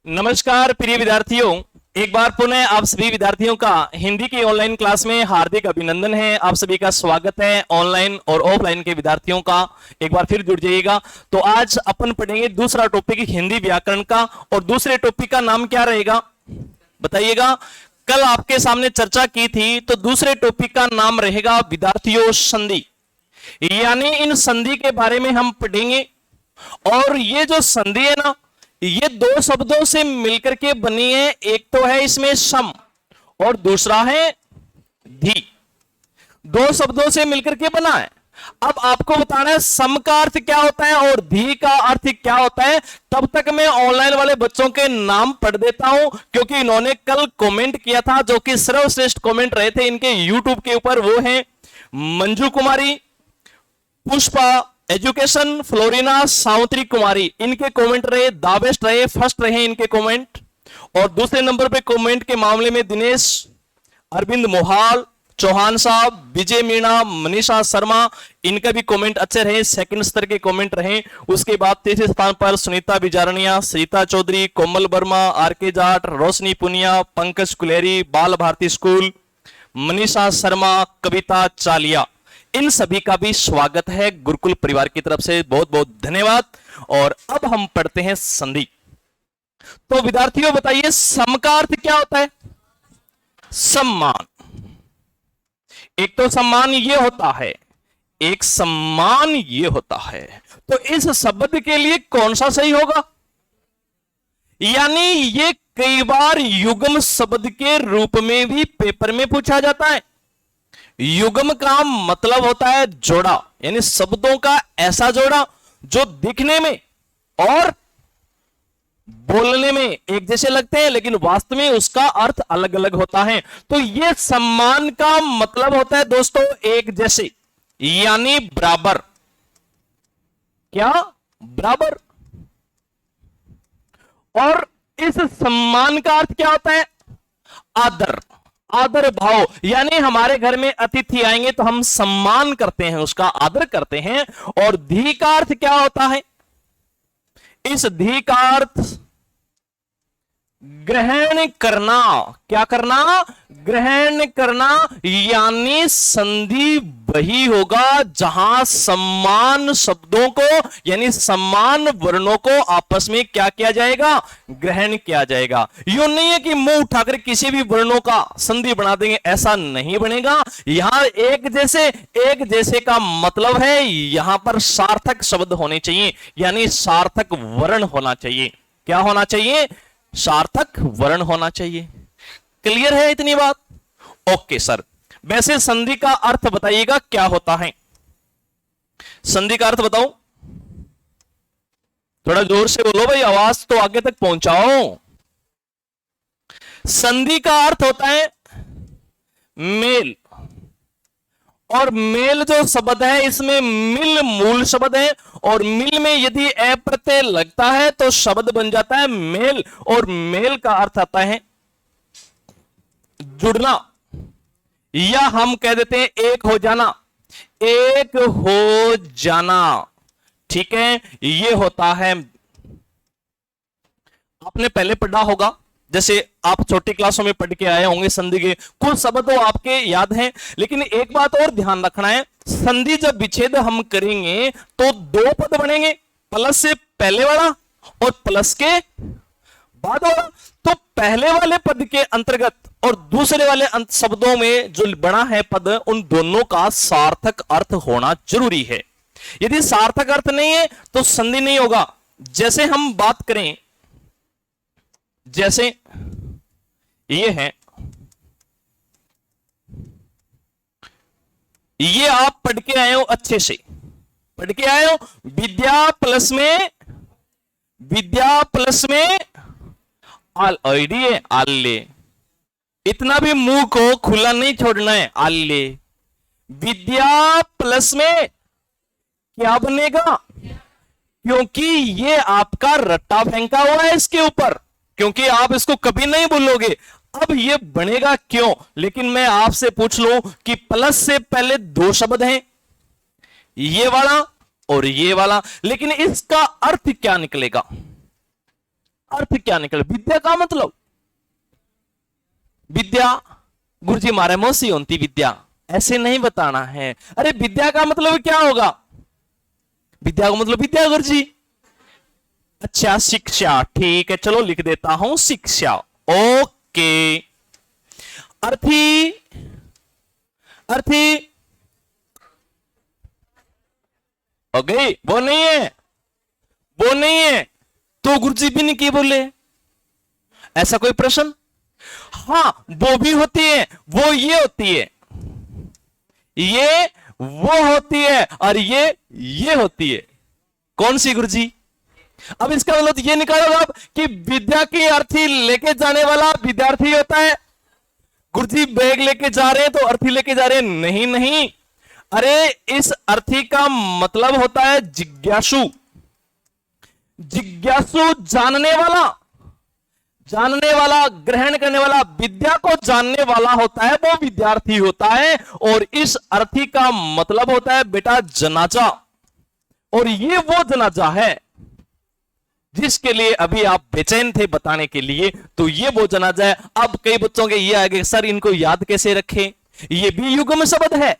नमस्कार प्रिय विद्यार्थियों, एक बार पुनः आप सभी विद्यार्थियों का हिंदी की ऑनलाइन क्लास में हार्दिक अभिनंदन है। आप सभी का स्वागत है। ऑनलाइन और ऑफलाइन के विद्यार्थियों का एक बार फिर जुड़ जाइएगा। तो आज अपन पढ़ेंगे दूसरा टॉपिक हिंदी व्याकरण का, और दूसरे टॉपिक का नाम क्या रहेगा बताइएगा। कल आपके सामने चर्चा की थी, तो दूसरे टॉपिक का नाम रहेगा विद्यार्थियों संधि, यानी इन संधि के बारे में हम पढ़ेंगे। और ये जो संधि है ना, ये दो शब्दों से मिलकर के बनी है। एक तो है इसमें सम और दूसरा है धी। दो शब्दों से मिलकर के बना है। अब आपको बताना है सम का अर्थ क्या होता है और धी का अर्थ क्या होता है। तब तक मैं ऑनलाइन वाले बच्चों के नाम पढ़ देता हूं, क्योंकि इन्होंने कल कमेंट किया था, जो कि सर्वश्रेष्ठ कमेंट रहे थे इनके यूट्यूब के ऊपर। वो है मंजू कुमारी, पुष्पा एजुकेशन, फ्लोरिना, सावित्री कुमारी। इनके कमेंट रहे द बेस्ट रहे, फर्स्ट रहे इनके कमेंट। और दूसरे नंबर पे कमेंट के मामले में दिनेश, अरविंद मोहाल, चौहान साहब, विजय मीणा, मनीषा शर्मा, इनका भी कमेंट अच्छे रहे, सेकंड स्तर के कमेंट रहे। उसके बाद तीसरे स्थान पर सुनीता बिजारनिया, सरिता चौधरी, कोमल वर्मा, आर के जाट, रोशनी पुनिया, पंकज कुलेरी, बाल भारती स्कूल, मनीषा शर्मा, कविता चालिया, इन सभी का भी स्वागत है गुरुकुल परिवार की तरफ से। बहुत बहुत धन्यवाद। और अब हम पढ़ते हैं संधि। तो विद्यार्थियों बताइए, सम का अर्थ क्या होता है? सम्मान। एक तो सम्मान ये होता है, एक सम्मान ये होता है। तो इस शब्द के लिए कौन सा सही होगा? यानी ये कई बार युग्म शब्द के रूप में भी पेपर में पूछा जाता है। युग्म का मतलब होता है जोड़ा, यानी शब्दों का ऐसा जोड़ा जो दिखने में और बोलने में एक जैसे लगते हैं, लेकिन वास्तव में उसका अर्थ अलग अलग होता है। तो यह सम्मान का मतलब होता है दोस्तों एक जैसे, यानी बराबर। क्या? बराबर। और इस सम्मान का अर्थ क्या होता है? आदर, आदर भाव। यानी हमारे घर में अतिथि आएंगे तो हम सम्मान करते हैं, उसका आदर करते हैं। और धी का अर्थ क्या होता है? इस धी का अर्थ ग्रहण करना। क्या करना? ग्रहण करना। यानी संधि वही होगा जहां सम्मान शब्दों को, यानी सम्मान वर्णों को आपस में क्या किया जाएगा? ग्रहण किया जाएगा। यूं नहीं है कि मुंह उठाकर किसी भी वर्णों का संधि बना देंगे, ऐसा नहीं बनेगा। यहां एक जैसे का मतलब है, यहां पर सार्थक शब्द होने चाहिए, यानी सार्थक वर्ण होना चाहिए। क्या होना चाहिए? सार्थक वर्ण होना चाहिए। क्लियर है इतनी बात? Okay sir. वैसे संधि का अर्थ बताइएगा क्या होता है? संधि का अर्थ बताओ, थोड़ा जोर से बोलो भाई, आवाज तो आगे तक पहुंचाओ। संधि का अर्थ होता है मेल। और मेल जो शब्द है, इसमें मिल मूल शब्द है, और मिल में यदि ए प्रत्यय लगता है तो शब्द बन जाता है मेल। और मेल का अर्थ आता है जुड़ना, या हम कह देते हैं एक हो जाना। एक हो जाना, ठीक है। ये होता है, आपने पहले पढ़ा होगा, जैसे आप छोटी क्लासों में पढ़ के आए होंगे संधि के कुछ शब्द तो आपके याद हैं। लेकिन एक बात और ध्यान रखना है, संधि जब विच्छेद हम करेंगे तो दो पद बनेंगे, प्लस से पहले वाला और प्लस के बाद वाला। तो पहले वाले पद के अंतर्गत और दूसरे वाले शब्दों में जो बना है पद, उन दोनों का सार्थक अर्थ होना जरूरी है। यदि सार्थक अर्थ नहीं है तो संधि नहीं होगा। जैसे हम बात करें, जैसे ये है, ये आप पढ़ के आए हो, अच्छे से पढ़ के आए हो। विद्या प्लस में आल है, आल्ले। इतना भी मुंह को खुला नहीं छोड़ना है, आल्ले। विद्या प्लस में क्या बनेगा? क्योंकि ये आपका रट्टा फेंका हुआ है इसके ऊपर, क्योंकि आप इसको कभी नहीं बोलोगे। अब ये बनेगा क्यों? लेकिन मैं आपसे पूछ लूं कि प्लस से पहले दो शब्द हैं, ये वाला और ये वाला, लेकिन इसका अर्थ क्या निकलेगा? अर्थ क्या निकले? विद्या का मतलब विद्या गुरुजी मारे मोसी होती विद्या, ऐसे नहीं बताना है। अरे विद्या का मतलब क्या होगा? विद्या का मतलब विद्या गुरुजी। अच्छा शिक्षा, ठीक है चलो लिख देता हूं शिक्षा। ओके, अर्थी अर्थी हो गई? वो नहीं है, वो नहीं है तो गुरुजी भी नहीं की बोले, ऐसा कोई प्रश्न? हां वो भी होती है, वो ये होती है, ये वो होती है और ये होती है। कौन सी गुरुजी? अब इसका मतलब ये निकालो आप कि विद्या की अर्थी लेके जाने वाला विद्यार्थी होता है। गुरुजी बैग लेके जा रहे हैं तो अर्थी लेके जा रहे हैं? नहीं नहीं, अरे इस अर्थी का मतलब होता है जिज्ञासु। जिज्ञासु जानने वाला, जानने वाला, ग्रहण करने वाला, विद्या को जानने वाला होता है, वो विद्यार्थी होता है। और इस अर्थी का मतलब होता है बेटा जनाजा, और ये वो जनाजा है जिसके लिए अभी आप बेचैन थे बताने के लिए, तो ये वो जनाजा है। अब कई बच्चों के ये आगे सर इनको याद कैसे रखें? ये भी युग्म शब्द है,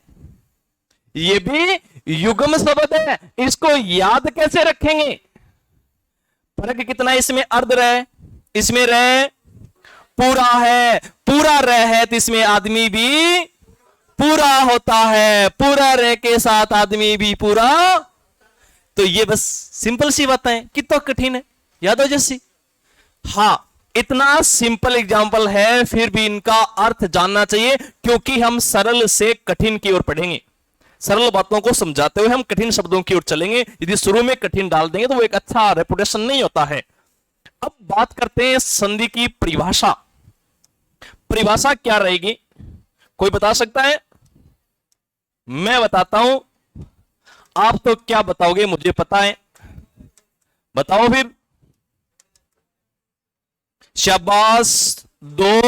ये भी युग्म शब्द है, इसको याद कैसे रखेंगे? फर्क कितना इसमें अर्ध रहे, इसमें रह पूरा है, पूरा रह है तो इसमें आदमी भी पूरा होता है, पूरा रह के साथ आदमी भी पूरा। तो ये बस सिंपल सी बातें हैं, कितना कठिन है, याद हो जैसी। हां इतना सिंपल एग्जाम्पल है, फिर भी इनका अर्थ जानना चाहिए, क्योंकि हम सरल से कठिन की ओर पढ़ेंगे। सरल बातों को समझाते हुए हम कठिन शब्दों की ओर चलेंगे। यदि शुरू में कठिन डाल देंगे तो वो एक अच्छा रेपुटेशन नहीं होता है। अब बात करते हैं संधि की परिभाषा। परिभाषा क्या रहेगी, कोई बता सकता है? मैं बताता हूं, आप तो क्या बताओगे मुझे पता है, बताओ फिर। शाबाश, दो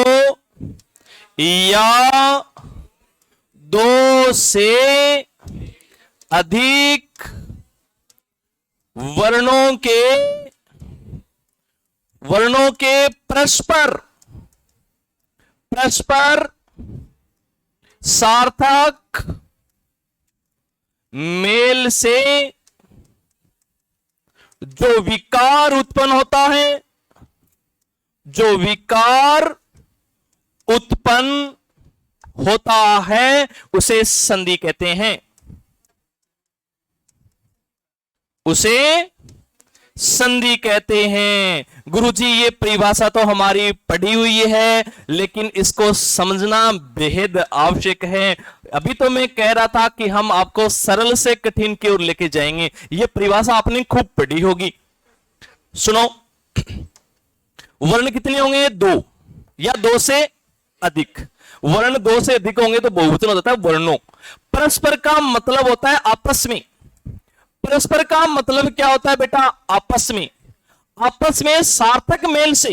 या दो से अधिक वर्णों के परस्पर सार्थक मेल से जो विकार उत्पन्न होता है, जो विकार उत्पन्न होता है उसे संधि कहते हैं, उसे संधि कहते हैं। गुरुजी ये परिभाषा तो हमारी पढ़ी हुई है, लेकिन इसको समझना बेहद आवश्यक है। अभी तो मैं कह रहा था कि हम आपको सरल से कठिन की ओर लेके जाएंगे, ये परिभाषा आपने खूब पढ़ी होगी। सुनो, वर्ण कितने होंगे? दो या दो से अधिक। वर्ण दो से अधिक होंगे तो बहुवचन हो जाता है वर्णों। परस्पर का मतलब होता है आपस में। परस्पर का मतलब क्या होता है बेटा? आपस में, आपस में सार्थक मेल से,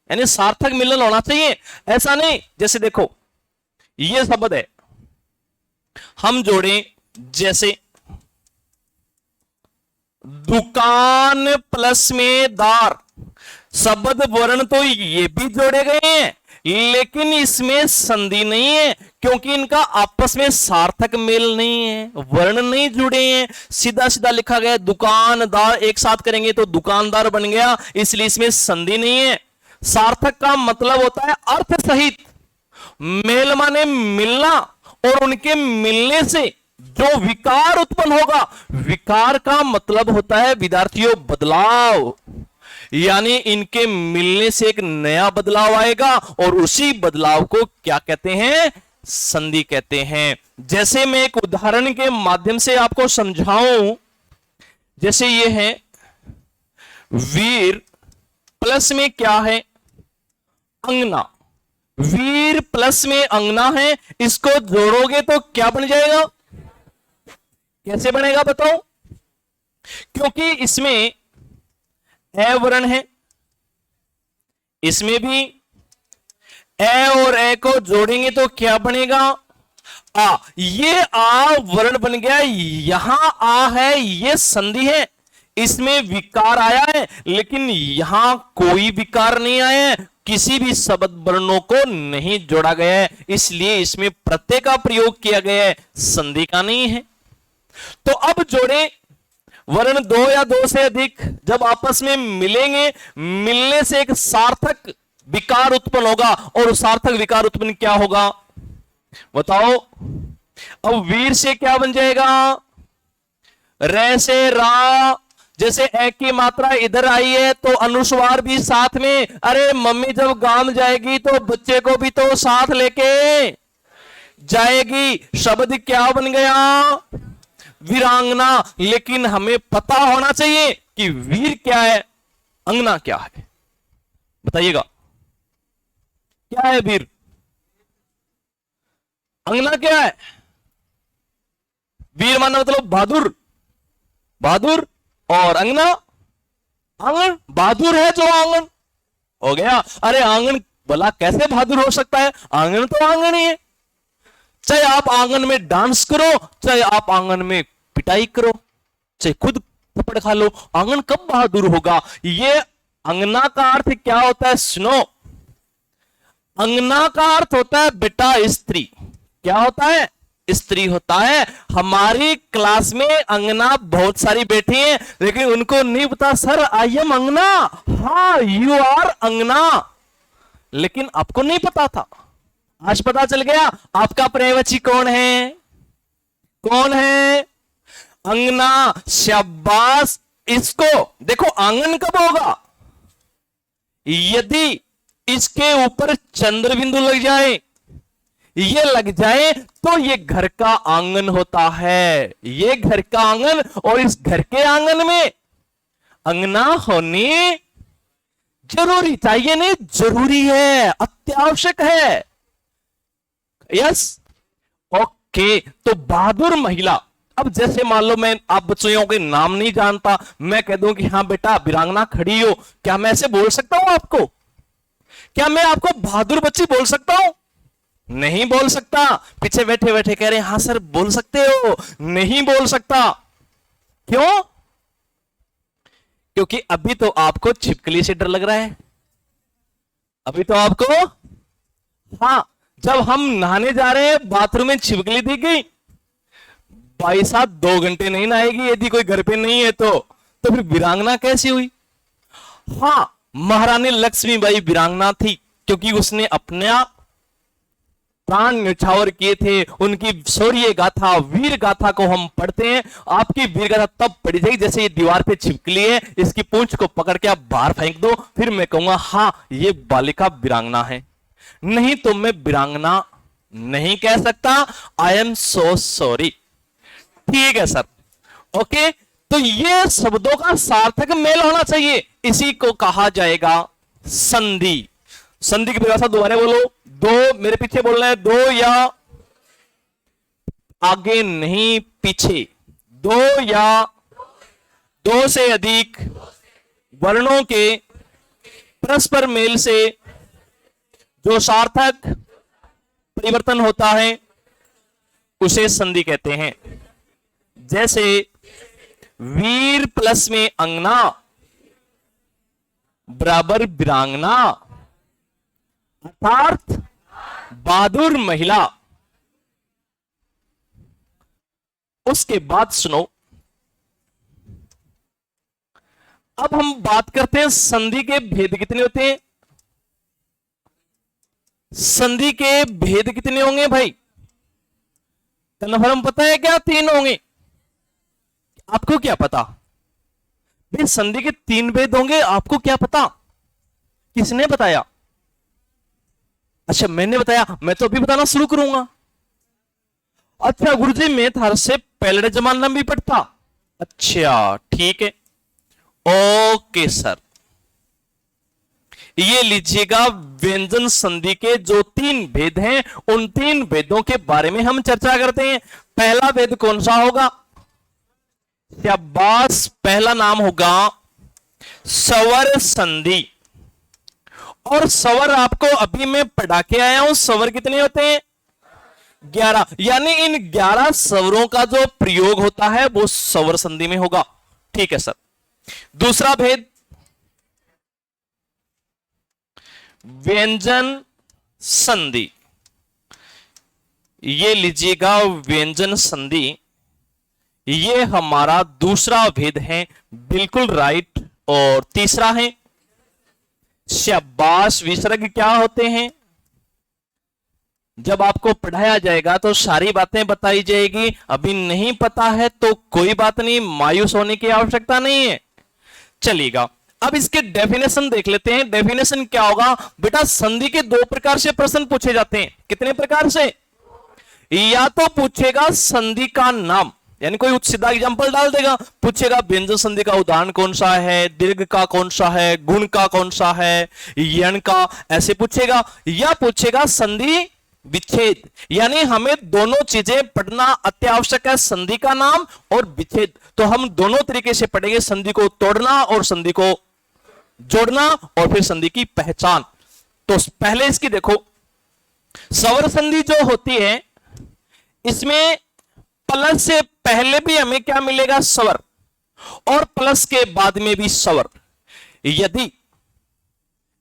यानी सार्थक मिलन होना चाहिए। ऐसा नहीं जैसे देखो ये शब्द है, हम जोड़ें जैसे दुकान प्लस में दार, शब्द वर्ण तो ये भी जोड़े गए हैं, लेकिन इसमें संधि नहीं है, क्योंकि इनका आपस में सार्थक मेल नहीं है, वर्ण नहीं जुड़े हैं। सीधा सीधा लिखा गया दुकानदार, एक साथ करेंगे तो दुकानदार बन गया, इसलिए इसमें संधि नहीं है। सार्थक का मतलब होता है अर्थ सहित, मेल माने मिलना, और उनके मिलने से जो विकार उत्पन्न होगा, विकार का मतलब होता है विद्यार्थियों बदलाव, यानी इनके मिलने से एक नया बदलाव आएगा, और उसी बदलाव को क्या कहते हैं? संधि कहते हैं। जैसे मैं एक उदाहरण के माध्यम से आपको समझाऊं, जैसे ये है वीर प्लस में क्या है? अंगना। वीर प्लस में अंगना है, इसको जोड़ोगे तो क्या बन जाएगा? कैसे बनेगा बताओ? क्योंकि इसमें ए वर्ण है, इसमें भी ए और ए को जोड़ेंगे तो क्या बनेगा? आ। ये आ वर्ण बन गया, यहां आ है, ये संधि है, इसमें विकार आया है, लेकिन यहां कोई विकार नहीं आया है, किसी भी शब्द वर्णों को नहीं जोड़ा गया है, इसलिए इसमें प्रत्यय का प्रयोग किया गया है, संधि का नहीं है। तो अब जोड़े वर्ण दो या दो से अधिक जब आपस में मिलेंगे, मिलने से एक सार्थक विकार उत्पन्न होगा, और सार्थक विकार उत्पन्न क्या होगा बताओ। अब वीर से क्या बन जाएगा, रे से रा, जैसे ए की मात्रा इधर आई है तो अनुस्वार भी साथ में, अरे मम्मी जब गांव जाएगी तो बच्चे को भी तो साथ लेके जाएगी, शब्द क्या बन गया, वीरांगना। लेकिन हमें पता होना चाहिए कि वीर क्या है, अंगना क्या है, बताइएगा क्या है वीर, अंगना क्या है। वीर माना मतलब बहादुर, बहादुर, और अंगना आंगन, बहादुर है जो आंगन हो गया। अरे आंगन भला कैसे बहादुर हो सकता है, आंगन तो आंगन ही है। चाहे आप आंगन में डांस करो, चाहे आप आंगन में पिटाई करो, चाहे खुद थप्पड़ खा लो, आंगन कब बहादुर होगा। ये अंगना का अर्थ क्या होता है सुनो, अंगना का अर्थ होता है बेटा स्त्री, क्या होता है, स्त्री होता है। हमारी क्लास में अंगना बहुत सारी बैठी हैं, लेकिन उनको नहीं पता सर आई एम अंगना, हाँ यू आर अंगना, लेकिन आपको नहीं पता था, आज पता चल गया। आपका पर्यायवाची कौन है, कौन है, अंगना, शाबाश। इसको देखो आंगन कब होगा, यदि इसके ऊपर चंद्र बिंदु लग जाए, ये लग जाए तो ये घर का आंगन होता है, ये घर का आंगन, और इस घर के आंगन में अंगना होनी जरूरी, चाहिए नहीं जरूरी है, अत्यावश्यक है। Yes okay. तो बहादुर महिला, अब जैसे मान लो मैं आप बच्चों के नाम नहीं जानता, मैं कह दूं कि हाँ बेटा वीरांगना खड़ी हो, क्या मैं ऐसे बोल सकता हूं आपको, क्या मैं आपको बहादुर बच्ची बोल सकता हूं, नहीं बोल सकता। पीछे बैठे बैठे कह रहे हैं हाँ सर बोल सकते हो, नहीं बोल सकता। क्यों, क्योंकि अभी तो आपको छिपकली से डर लग रहा है, अभी तो आपको, हाँ जब हम नहाने जा रहे हैं बाथरूम में छिपकली दिख गई, भाई साहब 2 घंटे नहीं नहाएगी यदि कोई घर पे नहीं है तो फिर वीरांगना कैसी हुई। हाँ महारानी लक्ष्मीबाई वीरांगना थी, क्योंकि उसने अपना प्राण न्यौछावर किए थे। उनकी शौर्य गाथा, वीर गाथा को हम पढ़ते हैं। आपकी वीर गाथा तब पढ़ी जाएगी जैसे ये दीवार पे छिपकली है, इसकी पूंछ को पकड़ के आप बाहर फेंक दो, फिर मैं कहूंगा हाँ ये बालिका वीरांगना है, नहीं तो मैं वीरांगना नहीं कह सकता। I am so sorry. ठीक है सर, ओके। तो ये शब्दों का सार्थक मेल होना चाहिए, इसी को कहा जाएगा संधि। संधि की परिभाषा दोबारा बोलो, दो, मेरे पीछे बोलना है, दो या आगे नहीं पीछे, दो या दो से अधिक वर्णों के परस्पर मेल से जो सार्थक परिवर्तन होता है उसे संधि कहते हैं। जैसे वीर प्लस में अंगना बराबर वीरांगना, अर्थात बहादुर महिला। उसके बाद सुनो, अब हम बात करते हैं संधि के भेद कितने होते हैं। संधि के भेद कितने होंगे भाई, कन्फर्म पता है क्या, 3 होंगे। आपको क्या पता भाई, संधि के 3 भेद होंगे, आपको क्या पता, किसने बताया। अच्छा मैंने बताया, मैं तो अभी बताना शुरू करूंगा। अच्छा गुरुजी मैं थार से पहले जमाना भी पढ़ता। अच्छा ठीक है, ओके सर। ये लीजिएगा व्यंजन संधि के जो 3 भेद हैं, उन 3 भेदों के बारे में हम चर्चा करते हैं। पहला भेद कौन सा होगा, शाबाश, पहला नाम होगा स्वर संधि। और स्वर आपको अभी मैं पढ़ा के आया हूं, स्वर कितने होते हैं, 11। यानी इन 11 स्वरों का जो प्रयोग होता है वो स्वर संधि में होगा। ठीक है सर, दूसरा भेद, व्यंजन संधि। ये लीजिएगा व्यंजन संधि, ये हमारा दूसरा भेद है, बिल्कुल राइट। और तीसरा है शाबाश, विसर्ग क्या होते हैं? जब आपको पढ़ाया जाएगा तो सारी बातें बताई जाएगी, अभी नहीं पता है तो कोई बात नहीं, मायूस होने की आवश्यकता नहीं है। चलिएगा, अब इसके डेफिनेशन देख लेते हैं। डेफिनेशन क्या होगा बेटा? संधि के दो प्रकार से प्रश्न पूछे जाते हैं। कितने प्रकार से? या तो पूछेगा संधि का नाम, यानी कोई सीधा एग्जांपल डाल देगा, पूछेगा व्यंजन संधि का उदाहरण कौन सा है, दीर्घ का कौन सा है, गुण का कौन सा है, यण का, ऐसे पूछेगा। या पूछेगा संधि विच्छेद, यानी हमें दोनों चीजें पढ़ना अत्यावश्यक है, संधि का नाम और विच्छेद। तो हम दोनों तरीके से पढ़ेंगे, संधि को तोड़ना और संधि को जोड़ना, और फिर संधि की पहचान। तो पहले इसकी देखो, स्वर संधि जो होती है इसमें प्लस से पहले भी हमें क्या मिलेगा? स्वर, और प्लस के बाद में भी स्वर।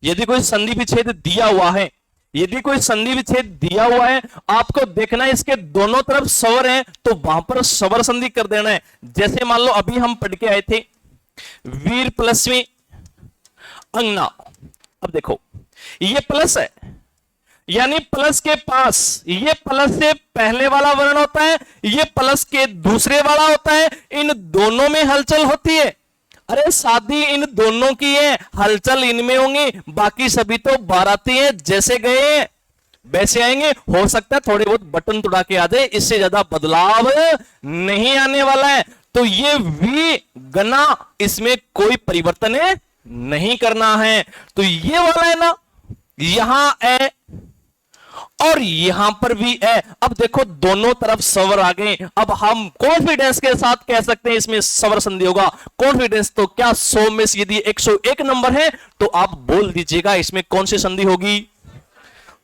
यदि कोई संधि विच्छेद दिया हुआ है, यदि कोई संधि विच्छेद दिया हुआ है, आपको देखना है इसके दोनों तरफ स्वर है, तो वहां पर स्वर संधि कर देना है। जैसे मान लो अभी हम पढ़ के आए थे वीर प्लस में अंगना। अब देखो ये प्लस है, यानी प्लस के पास ये प्लस से पहले वाला वर्ण होता है, ये प्लस के दूसरे वाला होता है, इन दोनों में हलचल होती है। अरे शादी इन दोनों की है, हलचल इनमें होंगी, बाकी सभी तो बाराती हैं, जैसे गए वैसे आएंगे। हो सकता है थोड़े बहुत बटन तुड़ा के आ जाए, इससे ज्यादा बदलाव नहीं आने वाला है। तो ये वी गना, इसमें कोई परिवर्तन नहीं करना है। तो ये वाला है ना, यहां है और यहां पर भी है। अब देखो दोनों तरफ स्वर आ गए। अब हम कॉन्फिडेंस के साथ कह सकते हैं इसमें स्वर संधि होगा। कॉन्फिडेंस तो क्या 100 में से यदि 101 नंबर है तो आप बोल दीजिएगा इसमें कौन सी संधि होगी?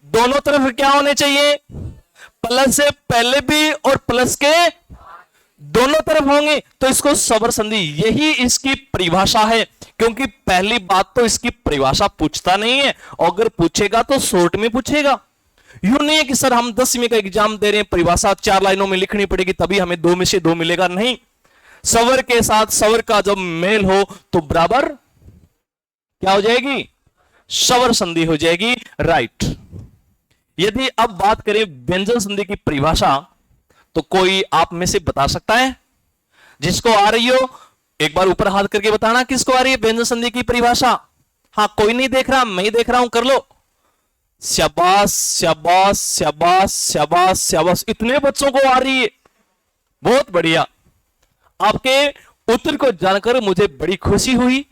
दोनों तरफ क्या होने चाहिए? प्लस से पहले भी और प्लस के दोनों तरफ होंगे, तो इसको स्वर संधि, यही इसकी परिभाषा है। क्योंकि पहली बात तो इसकी परिभाषा पूछता नहीं है, और अगर पूछेगा तो शॉर्ट में पूछेगा। यूं नहीं है कि सर हम 10वीं का एग्जाम दे रहे हैं, परिभाषा 4 लाइनों में लिखनी पड़ेगी तभी हमें 2 में से 2 मिलेगा। नहीं, स्वर के साथ स्वर का जब मेल हो तो बराबर क्या हो जाएगी? स्वर संधि हो जाएगी। राइट। यदि अब बात करें व्यंजन संधि की परिभाषा, तो कोई आप में से बता सकता है? जिसको आ रही हो एक बार ऊपर हाथ करके बताना किसको आ रही है व्यंजन संधि की परिभाषा। हाँ, कोई नहीं देख रहा, मैं ही देख रहा हूं, कर लो। शाबाश शाबाश शाबाश शाबाश शाबाश, इतने बच्चों को आ रही है, बहुत बढ़िया। आपके उत्तर को जानकर मुझे बड़ी खुशी हुई,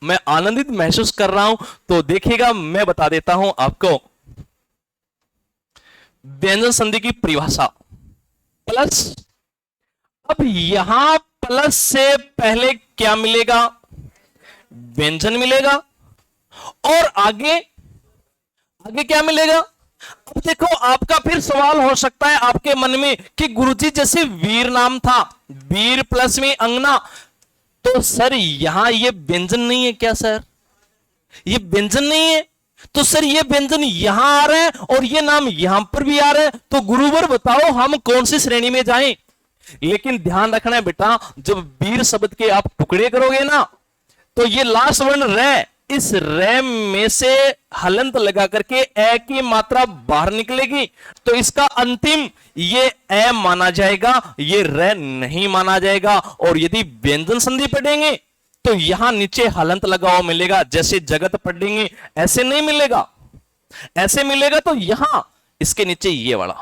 मैं आनंदित महसूस कर रहा हूं। तो देखिएगा, मैं बता देता हूं आपको व्यंजन संधि की परिभाषा। प्लस, अब यहां प्लस से पहले क्या मिलेगा? व्यंजन मिलेगा, और आगे क्या मिलेगा? अब देखो आपका फिर सवाल हो सकता है आपके मन में कि गुरुजी जैसे वीर नाम था, वीर प्लस में अंगना, तो सर यहां ये व्यंजन नहीं है क्या? सर ये व्यंजन नहीं है, तो सर ये व्यंजन यहां आ रहा है और ये नाम यहां पर भी आ रहा है, तो गुरुवर बताओ हम कौन सी श्रेणी में जाएं? लेकिन ध्यान रखना है बेटा, जब वीर शब्द के आप टुकड़े करोगे ना, तो ये लास्ट वर्ण रे, इस रे में से हलंत लगा करके ए की मात्रा बाहर निकलेगी, तो इसका अंतिम ये ए माना जाएगा, ये रे नहीं माना जाएगा। और यदि व्यंजन संधि पढ़ेंगे तो यहां नीचे हलंत लगा हुआ मिलेगा, जैसे जगत पढ़ेंगे ऐसे नहीं मिलेगा। ऐसे मिलेगा तो यहां इसके नीचे ये वाला,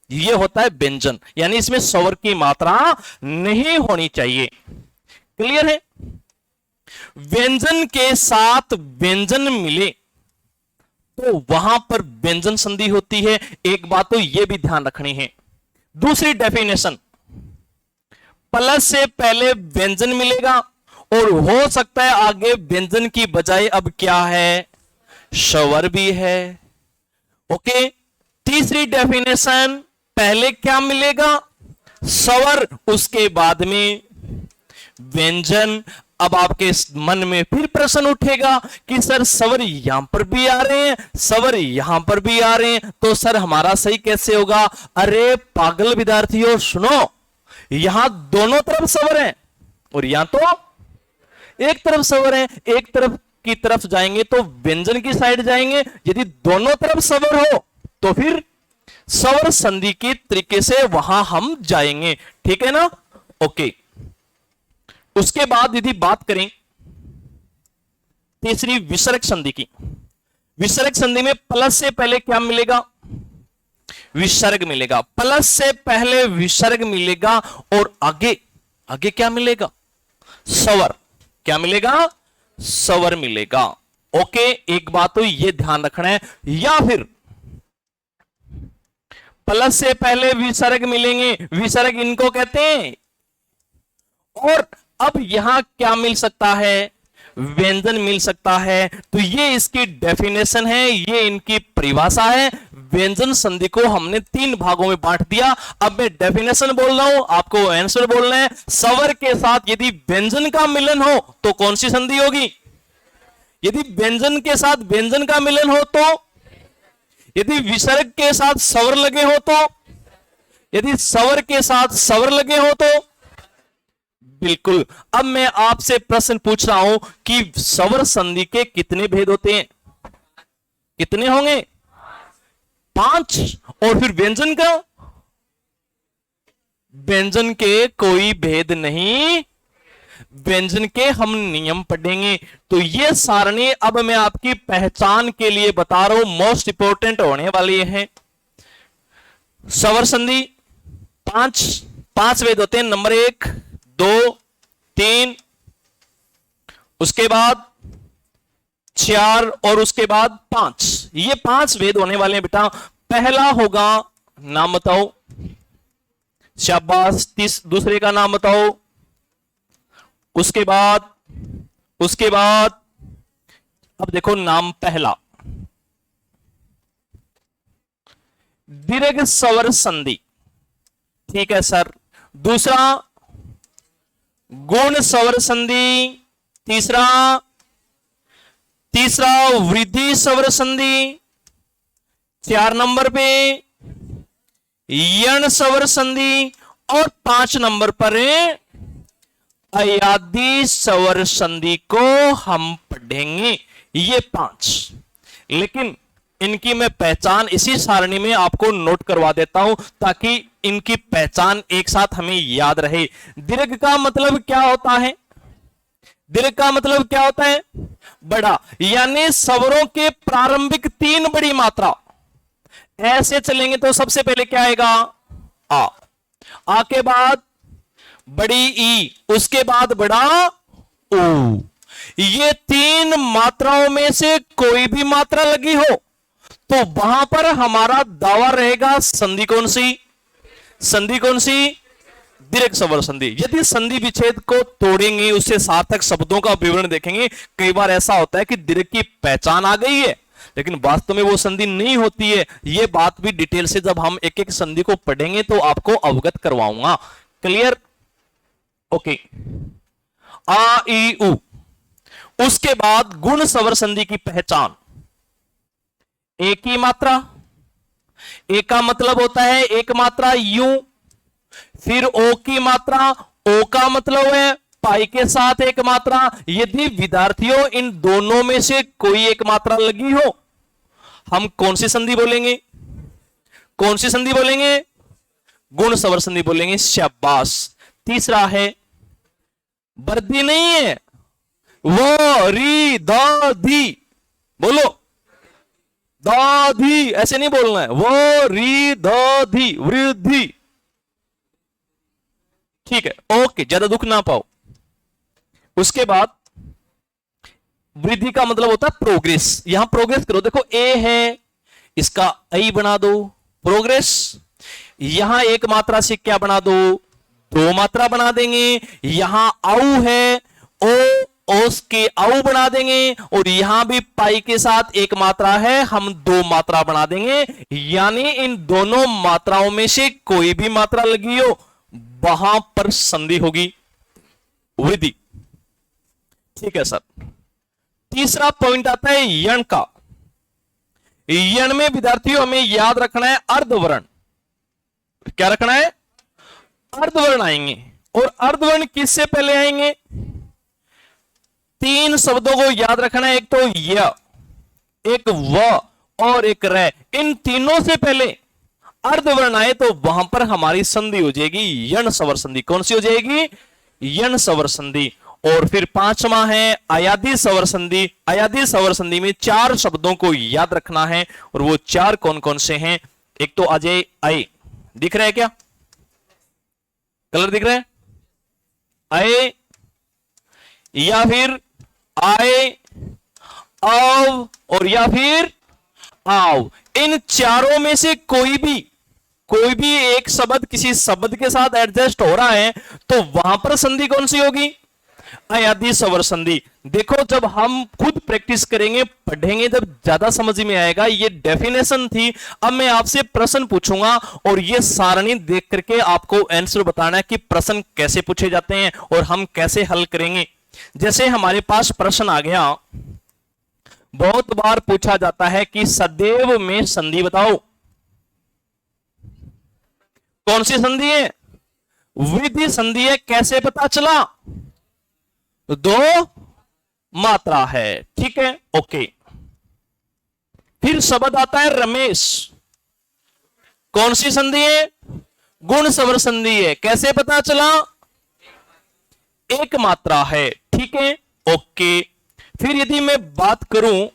ये होता है व्यंजन, यानी इसमें स्वर की मात्रा नहीं होनी चाहिए। क्लियर है? व्यंजन के साथ व्यंजन मिले तो वहां पर व्यंजन संधि होती है। एक बात तो यह भी ध्यान रखनी है। दूसरी डेफिनेशन, प्लस से पहले व्यंजन मिलेगा और हो सकता है आगे व्यंजन की बजाय अब क्या है? स्वर भी है। ओके। तीसरी डेफिनेशन, पहले क्या मिलेगा? स्वर, उसके बाद में व्यंजन। अब आपके मन में फिर प्रश्न उठेगा कि सर सवर यहां पर भी आ रहे हैं, सवर यहां पर भी आ रहे हैं, तो सर हमारा सही कैसे होगा? अरे पागल विद्यार्थियों सुनो, यहां दोनों तरफ सवर है और यहां तो एक तरफ सवर है। एक तरफ की तरफ जाएंगे तो व्यंजन की साइड जाएंगे, यदि दोनों तरफ सवर हो तो फिर सवर संधि के तरीके से वहां हम जाएंगे, ठीक है ना? ओके। उसके बाद यदि बात करें तीसरी विसर्ग संधि की, विसर्ग संधि में प्लस से पहले क्या मिलेगा? विसर्ग मिलेगा। प्लस से पहले विसर्ग मिलेगा और आगे आगे क्या मिलेगा? स्वर। क्या मिलेगा? स्वर मिलेगा। ओके, एक बात तो ये ध्यान रखना है। या फिर प्लस से पहले विसर्ग मिलेंगे, विसर्ग इनको कहते हैं। और अब यहां क्या मिल सकता है? व्यंजन मिल सकता है। तो ये इसकी डेफिनेशन है, ये इनकी परिभाषा है। व्यंजन संधि को हमने 3 भागों में बांट दिया। अब मैं डेफिनेशन बोल रहा हूं, आपको आंसर बोलना है। स्वर के साथ यदि व्यंजन का मिलन हो तो कौन सी संधि होगी? यदि व्यंजन के साथ व्यंजन का मिलन हो तो, यदि विसर्ग के साथ स्वर लगे हो तो, यदि स्वर के साथ स्वर लगे हो तो। बिल्कुल। अब मैं आपसे प्रश्न पूछ रहा हूं कि स्वर संधि के कितने भेद होते हैं? कितने होंगे? 5। और फिर व्यंजन का? व्यंजन के कोई भेद नहीं, व्यंजन के हम नियम पढ़ेंगे। तो ये सारणी अब मैं आपकी पहचान के लिए बता रहा हूं, मोस्ट इंपोर्टेंट होने वाली है। स्वर संधि 5 भेद होते हैं। नंबर 1, 2, 3, उसके बाद 4 और उसके बाद 5। ये 5 भेद होने वाले हैं बेटा। पहला होगा, नाम बताओ। शाबाश। दूसरे का नाम बताओ। उसके बाद अब देखो नाम पहला, दीर्घ स्वर संधि, ठीक है सर। दूसरा गुण स्वर संधि, तीसरा वृद्धि स्वर संधि, 4 नंबर पे यण स्वर संधि और 5 नंबर पर अयादी स्वर संधि को हम पढ़ेंगे। ये 5, लेकिन इनकी मैं पहचान इसी सारणी में आपको नोट करवा देता हूं ताकि इनकी पहचान एक साथ हमें याद रहे। दीर्घ का मतलब क्या होता है? दीर्घ का मतलब क्या होता है? बड़ा। यानी स्वरों के प्रारंभिक 3 बड़ी मात्रा ऐसे चलेंगे तो सबसे पहले क्या आएगा? आ के बाद बड़ी ई, उसके बाद बड़ा ओ। ये 3 मात्राओं में से कोई भी मात्रा लगी हो तो वहां पर हमारा दावा रहेगा संधि कौन सी? संधि कौन सी? दीर्घ स्वर संधि। यदि संधि विच्छेद को तोड़ेंगे, उससे सार्थक शब्दों का विवरण देखेंगे, कई बार ऐसा होता है कि दीर्घ की पहचान आ गई है लेकिन वास्तव में वो संधि नहीं होती है। ये बात भी डिटेल से जब हम एक एक संधि को पढ़ेंगे तो आपको अवगत करवाऊंगा। क्लियर? ओके। आ ई उ। उसके बाद गुण स्वर संधि की पहचान, एक ही मात्रा। एक का मतलब होता है एक मात्रा यूं, फिर ओ की मात्रा, ओ का मतलब है पाई के साथ एक मात्रा। यदि विद्यार्थियों इन दोनों में से कोई एक मात्रा लगी हो, हम कौन सी संधि बोलेंगे? कौन सी संधि बोलेंगे? गुण स्वर संधि बोलेंगे। शाबाश। तीसरा है वृद्धि नहीं है, वो री द धी, बोलो दाधी, ऐसे नहीं बोलना है। वो री द धी, वृद्धि। ठीक है, ओके, ज्यादा दुख ना पाओ। उसके बाद वृद्धि का मतलब होता है प्रोग्रेस। यहां प्रोग्रेस करो, देखो ए है, इसका आई बना दो, प्रोग्रेस। यहां एक मात्रा से क्या बना दो? 2 मात्रा बना देंगे। यहां आउ है, ओ ओस के आउ बना देंगे। और यहां भी पाई के साथ एक मात्रा है, हम 2 मात्रा बना देंगे। यानी इन दोनों मात्राओं में से कोई भी मात्रा लगी हो वहां पर संधि होगी, वृद्धि। ठीक है सर। तीसरा पॉइंट आता है यण का। यण में विद्यार्थियों हमें याद रखना है अर्धवर्ण। क्या रखना है? अर्धवर्ण आएंगे। और अर्धवर्ण किससे पहले आएंगे? तीन शब्दों को याद रखना है, एक तो य, एक व और एक र। इन तीनों से पहले अर्धवर्ण आए तो वहां पर हमारी संधि हो जाएगी यण स्वर संधि। कौन सी हो जाएगी? यण स्वर संधि। और फिर पांचवा है अयादी स्वर संधि। अयादी स्वर संधि में चार शब्दों को याद रखना है, और वो चार कौन कौन से हैं? एक तो अजय अय, दिख रहा है क्या? कलर दिख रहा है? अय, या फिर आए, आव, और या फिर आव। इन चारों में से कोई भी एक शब्द किसी शब्द के साथ एडजस्ट हो रहा है तो वहां पर संधि कौन सी होगी? अयादी स्वर संधि। देखो जब हम खुद प्रैक्टिस करेंगे, पढ़ेंगे, जब ज्यादा समझ में आएगा। ये डेफिनेशन थी। अब मैं आपसे प्रश्न पूछूंगा और ये सारणी देख करके आपको आंसर बताना है कि प्रश्न कैसे पूछे जाते हैं और हम कैसे हल करेंगे। जैसे हमारे पास प्रश्न आ गया, बहुत बार पूछा जाता है कि सदैव में संधि बताओ। कौन सी संधि है? विधि संधि है। कैसे पता चला? दो मात्रा है। ठीक है, ओके। फिर शब्द आता है रमेश। कौन सी संधि है? गुण स्वर संधि है। कैसे पता चला? एक मात्रा है। ठीक है, ओके। फिर यदि मैं बात करूं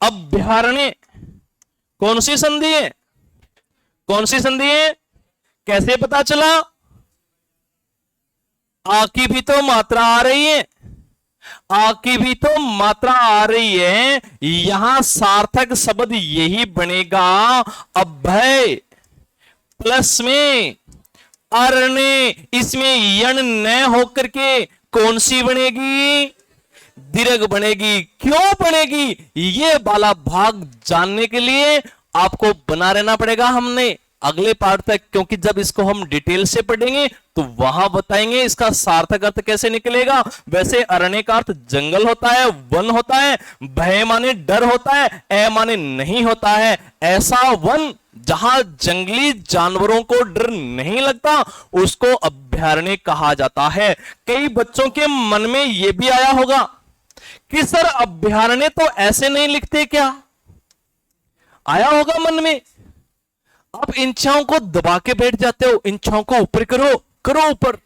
अभ्यारण्य, कौन सी संधि है? कौन सी संधि है? कैसे पता चला? आ की भी तो मात्रा आ रही है। आ की भी तो मात्रा आ रही है। यहां सार्थक शब्द यही बनेगा, अभय प्लस में अरण्य। इसमें यण न होकर के कौन सी बनेगी? दीर्घ बनेगी। क्यों बनेगी? ये वाला भाग जानने के लिए आपको बना रहना पड़ेगा हमने अगले पार्ट तक, क्योंकि जब इसको हम डिटेल से पढ़ेंगे तो वहां बताएंगे इसका सार्थक अर्थ कैसे निकलेगा। वैसे अरण्य का अर्थ जंगल होता है, वन होता है। भय माने डर होता है, ए माने नहीं होता है। ऐसा वन जहां जंगली जानवरों को डर नहीं लगता उसको अभयारण्य कहा जाता है। कई बच्चों के मन में यह भी आया होगा कि सर अभयारण्य तो ऐसे नहीं लिखते क्या? आया होगा मन में। आप इन छाओं को दबा के बैठ जाते हो, इन छाओं को ऊपर करो, करो ऊपर।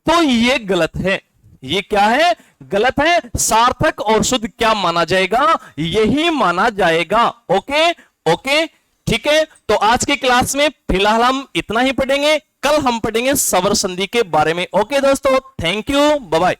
तो ये गलत है। ये क्या है? गलत है। सार्थक और शुद्ध क्या माना जाएगा? यही माना जाएगा। ओके ओके, ठीक है। तो आज की क्लास में फिलहाल हम इतना ही पढ़ेंगे। कल हम पढ़ेंगे स्वर संधि के बारे में। ओके दोस्तों, थैंक यू, बाय बाय।